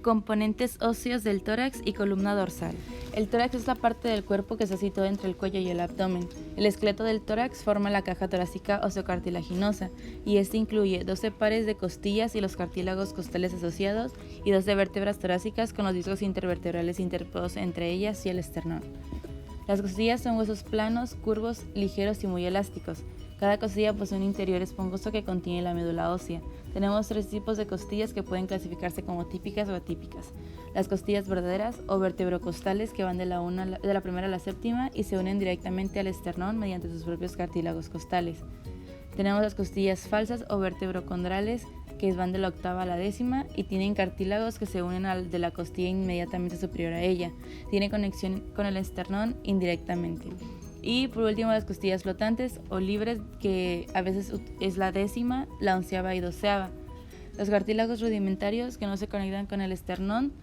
Componentes óseos del tórax y columna dorsal. El tórax es la parte del cuerpo que está situada entre el cuello y el abdomen. El esqueleto del tórax forma la caja torácica osteocartilaginosa y este incluye 12 pares de costillas y los cartílagos costales asociados y 12 vértebras torácicas con los discos intervertebrales interpuestos entre ellas y el esternón. Las costillas son huesos planos, curvos, ligeros y muy elásticos. Cada costilla posee un interior esponjoso que contiene la médula ósea. Tenemos 3 tipos de costillas que pueden clasificarse como típicas o atípicas. Las costillas verdaderas o vertebrocostales que van de la primera a la séptima y se unen directamente al esternón mediante sus propios cartílagos costales. Tenemos las costillas falsas o vertebrocondrales que van de la octava a la décima y tienen cartílagos que se unen al de la costilla inmediatamente superior a ella. Tiene conexión con el esternón indirectamente. Y por último las costillas flotantes o libres, que a veces es la décima, la onceava y doceava. Los cartílagos rudimentarios que no se conectan con el esternón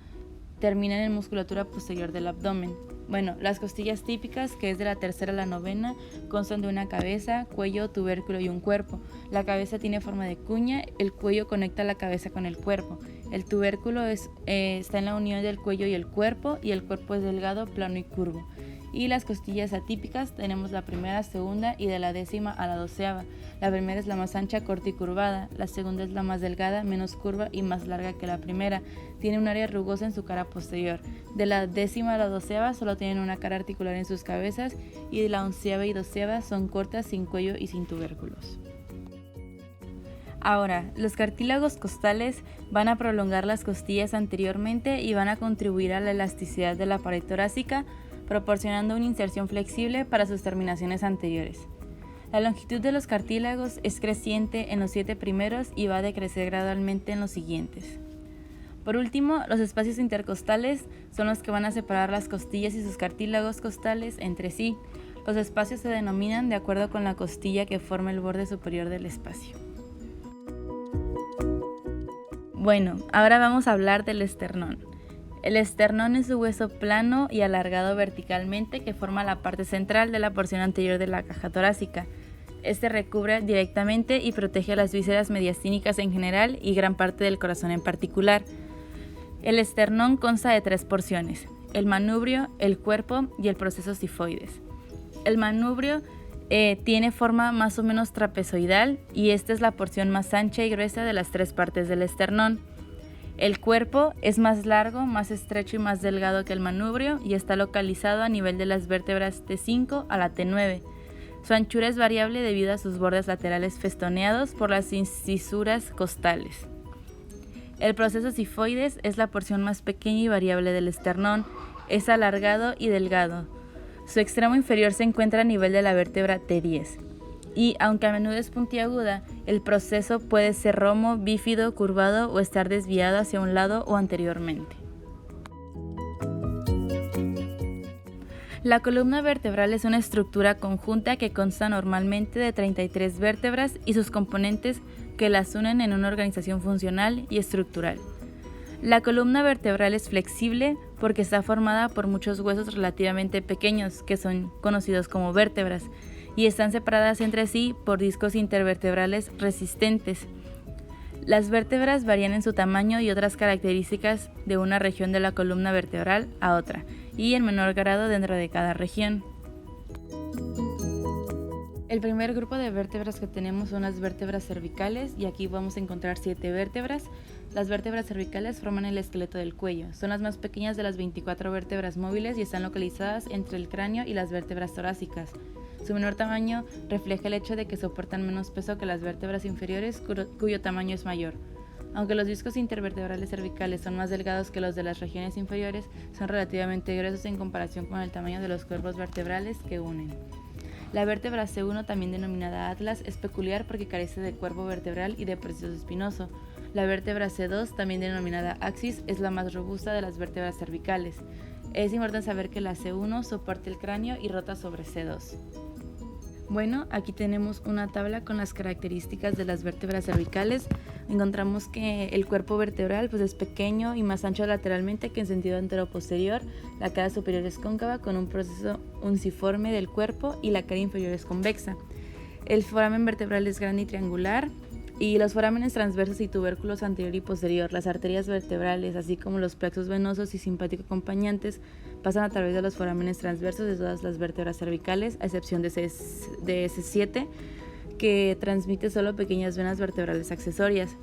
terminan en musculatura posterior del abdomen. Bueno, las costillas típicas, que es de la tercera a la novena, constan de una cabeza, cuello, tubérculo y un cuerpo. La cabeza tiene forma de cuña, el cuello conecta la cabeza con el cuerpo. El tubérculo está en la unión del cuello y el cuerpo es delgado, plano y curvo. Y las costillas atípicas tenemos la primera, segunda y de la décima a la doceava. La primera es la más ancha, corta y curvada. La segunda es la más delgada, menos curva y más larga que la primera. Tiene un área rugosa en su cara posterior. De la décima a la doceava solo tienen una cara articular en sus cabezas y de la onceava y doceava son cortas, sin cuello y sin tubérculos. Ahora, los cartílagos costales van a prolongar las costillas anteriormente y van a contribuir a la elasticidad de la pared torácica, proporcionando una inserción flexible para sus terminaciones anteriores. La longitud de los cartílagos es creciente en los 7 primeros y va a decrecer gradualmente en los siguientes. Por último, los espacios intercostales son los que van a separar las costillas y sus cartílagos costales entre sí. Los espacios se denominan de acuerdo con la costilla que forma el borde superior del espacio. Bueno, ahora vamos a hablar del esternón. El esternón es un hueso plano y alargado verticalmente que forma la parte central de la porción anterior de la caja torácica. Este recubre directamente y protege las vísceras mediastínicas en general y gran parte del corazón en particular. El esternón consta de 3 porciones: el manubrio, el cuerpo y el proceso sifoides. El manubrio tiene forma más o menos trapezoidal y esta es la porción más ancha y gruesa de las 3 partes del esternón. El cuerpo es más largo, más estrecho y más delgado que el manubrio y está localizado a nivel de las vértebras T5 a la T9. Su anchura es variable debido a sus bordes laterales festoneados por las incisuras costales. El proceso sifoides es la porción más pequeña y variable del esternón. Es alargado y delgado. Su extremo inferior se encuentra a nivel de la vértebra T10. Y, aunque a menudo es puntiaguda, el proceso puede ser romo, bífido, curvado o estar desviado hacia un lado o anteriormente. La columna vertebral es una estructura conjunta que consta normalmente de 33 vértebras y sus componentes que las unen en una organización funcional y estructural. La columna vertebral es flexible porque está formada por muchos huesos relativamente pequeños que son conocidos como vértebras y están separadas entre sí por discos intervertebrales resistentes. Las vértebras varían en su tamaño y otras características de una región de la columna vertebral a otra, y en menor grado dentro de cada región. El primer grupo de vértebras que tenemos son las vértebras cervicales, y aquí vamos a encontrar 7 vértebras. Las vértebras cervicales forman el esqueleto del cuello. Son las más pequeñas de las 24 vértebras móviles y están localizadas entre el cráneo y las vértebras torácicas. Su menor tamaño refleja el hecho de que soportan menos peso que las vértebras inferiores, cuyo tamaño es mayor. Aunque los discos intervertebrales cervicales son más delgados que los de las regiones inferiores, son relativamente gruesos en comparación con el tamaño de los cuerpos vertebrales que unen. La vértebra C1, también denominada atlas, es peculiar porque carece de cuerpo vertebral y de proceso espinoso. La vértebra C2, también denominada axis, es la más robusta de las vértebras cervicales. Es importante saber que la C1 soporta el cráneo y rota sobre C2. Bueno, aquí tenemos una tabla con las características de las vértebras cervicales. Encontramos que el cuerpo vertebral es pequeño y más ancho lateralmente que en sentido anteroposterior. La cara superior es cóncava con un proceso unciforme del cuerpo y la cara inferior es convexa. El foramen vertebral es grande y triangular Y los forámenes transversos y tubérculos anterior y posterior, las arterias vertebrales, así como los plexos venosos y simpático acompañantes, pasan a través de los forámenes transversos de todas las vértebras cervicales, a excepción de C7, que transmite solo pequeñas venas vertebrales accesorias.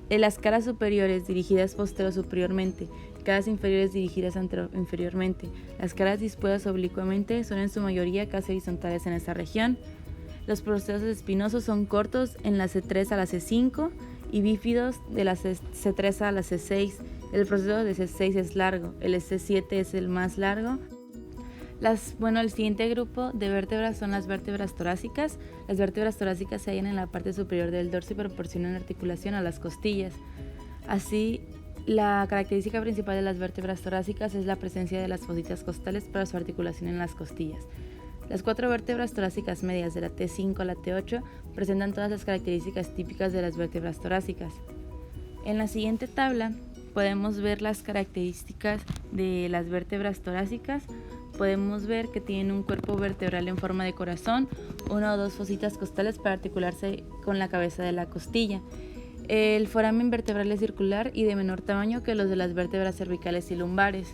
Las caras superiores dirigidas posterior-superiormente, caras inferiores dirigidas antero-inferiormente. Las caras dispuestas oblicuamente son en su mayoría casi horizontales en esta región. Los procesos espinosos son cortos en la C3 a la C5 y bífidos de la C3 a la C6. El proceso de C6 es largo, el C7 es el más largo. El siguiente grupo de vértebras son las vértebras torácicas. Las vértebras torácicas se hallan en la parte superior del dorso y proporcionan articulación a las costillas. Así, la característica principal de las vértebras torácicas es la presencia de las fositas costales para su articulación en las costillas. Las 4 vértebras torácicas medias de la T5 a la T8 presentan todas las características típicas de las vértebras torácicas. En la siguiente tabla podemos ver las características de las vértebras torácicas. Podemos ver que tienen un cuerpo vertebral en forma de corazón, 1 o 2 fositas costales para articularse con la cabeza de la costilla. El foramen vertebral es circular y de menor tamaño que los de las vértebras cervicales y lumbares.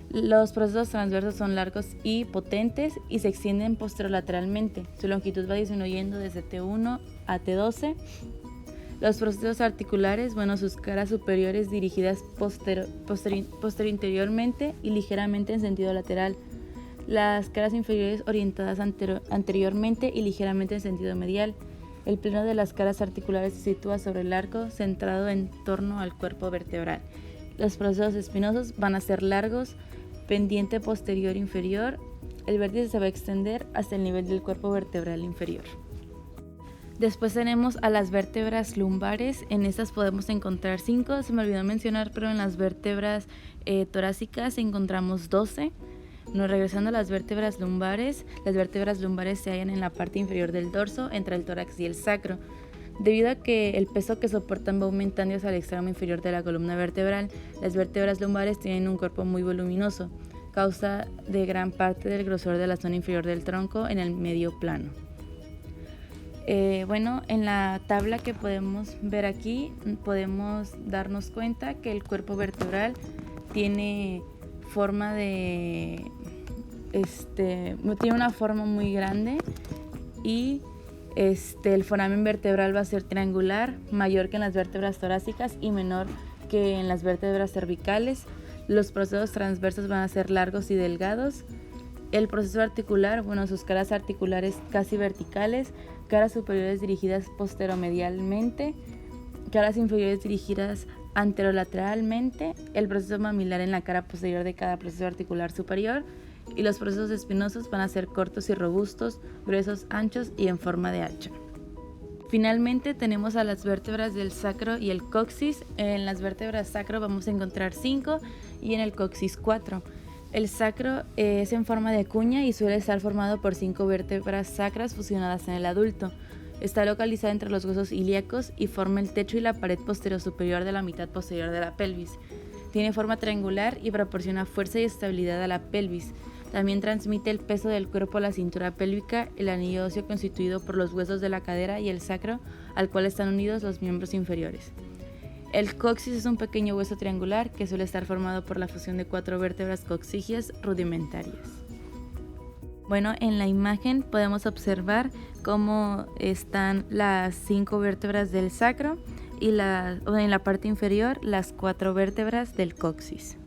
Los procesos transversos son largos y potentes y se extienden posterolateralmente. Su longitud va disminuyendo desde T1 a T12. Los procesos articulares, sus caras superiores dirigidas posteriormente y ligeramente en sentido lateral. Las caras inferiores orientadas anteriormente y ligeramente en sentido medial. El plano de las caras articulares se sitúa sobre el arco centrado en torno al cuerpo vertebral. Los procesos espinosos van a ser largos, pendiente posterior inferior. El vértice se va a extender hasta el nivel del cuerpo vertebral inferior. Después tenemos a las vértebras lumbares. En estas podemos encontrar 5, se me olvidó mencionar, pero en las vértebras torácicas encontramos 12. Regresando a las vértebras lumbares se hallan en la parte inferior del dorso, entre el tórax y el sacro. Debido a que el peso que soportan va aumentando hacia el extremo inferior de la columna vertebral, las vértebras lumbares tienen un cuerpo muy voluminoso, causa de gran parte del grosor de la zona inferior del tronco en el medio plano. En la tabla que podemos ver aquí, podemos darnos cuenta que el cuerpo vertebral tiene una forma muy grande y el foramen vertebral va a ser triangular, mayor que en las vértebras torácicas y menor que en las vértebras cervicales. Los procesos transversos van a ser largos y delgados. El proceso articular, sus caras articulares casi verticales, caras superiores dirigidas posteromedialmente, caras inferiores dirigidas anterolateralmente, el proceso mamilar en la cara posterior de cada proceso articular superior, y los procesos espinosos van a ser cortos y robustos, gruesos, anchos y en forma de hacha. Finalmente tenemos a las vértebras del sacro y el coxis. En las vértebras sacro vamos a encontrar 5 y en el coxis 4. El sacro es en forma de cuña y suele estar formado por 5 vértebras sacras fusionadas en el adulto. Está localizado entre los huesos ilíacos y forma el techo y la pared posterior superior de la mitad posterior de la pelvis. Tiene forma triangular y proporciona fuerza y estabilidad a la pelvis. También transmite el peso del cuerpo a la cintura pélvica, el anillo óseo constituido por los huesos de la cadera y el sacro, al cual están unidos los miembros inferiores. El coxis es un pequeño hueso triangular que suele estar formado por la fusión de 4 vértebras coxígeas rudimentarias. En la imagen podemos observar cómo están las 5 vértebras del sacro y en la parte inferior las 4 vértebras del coxis.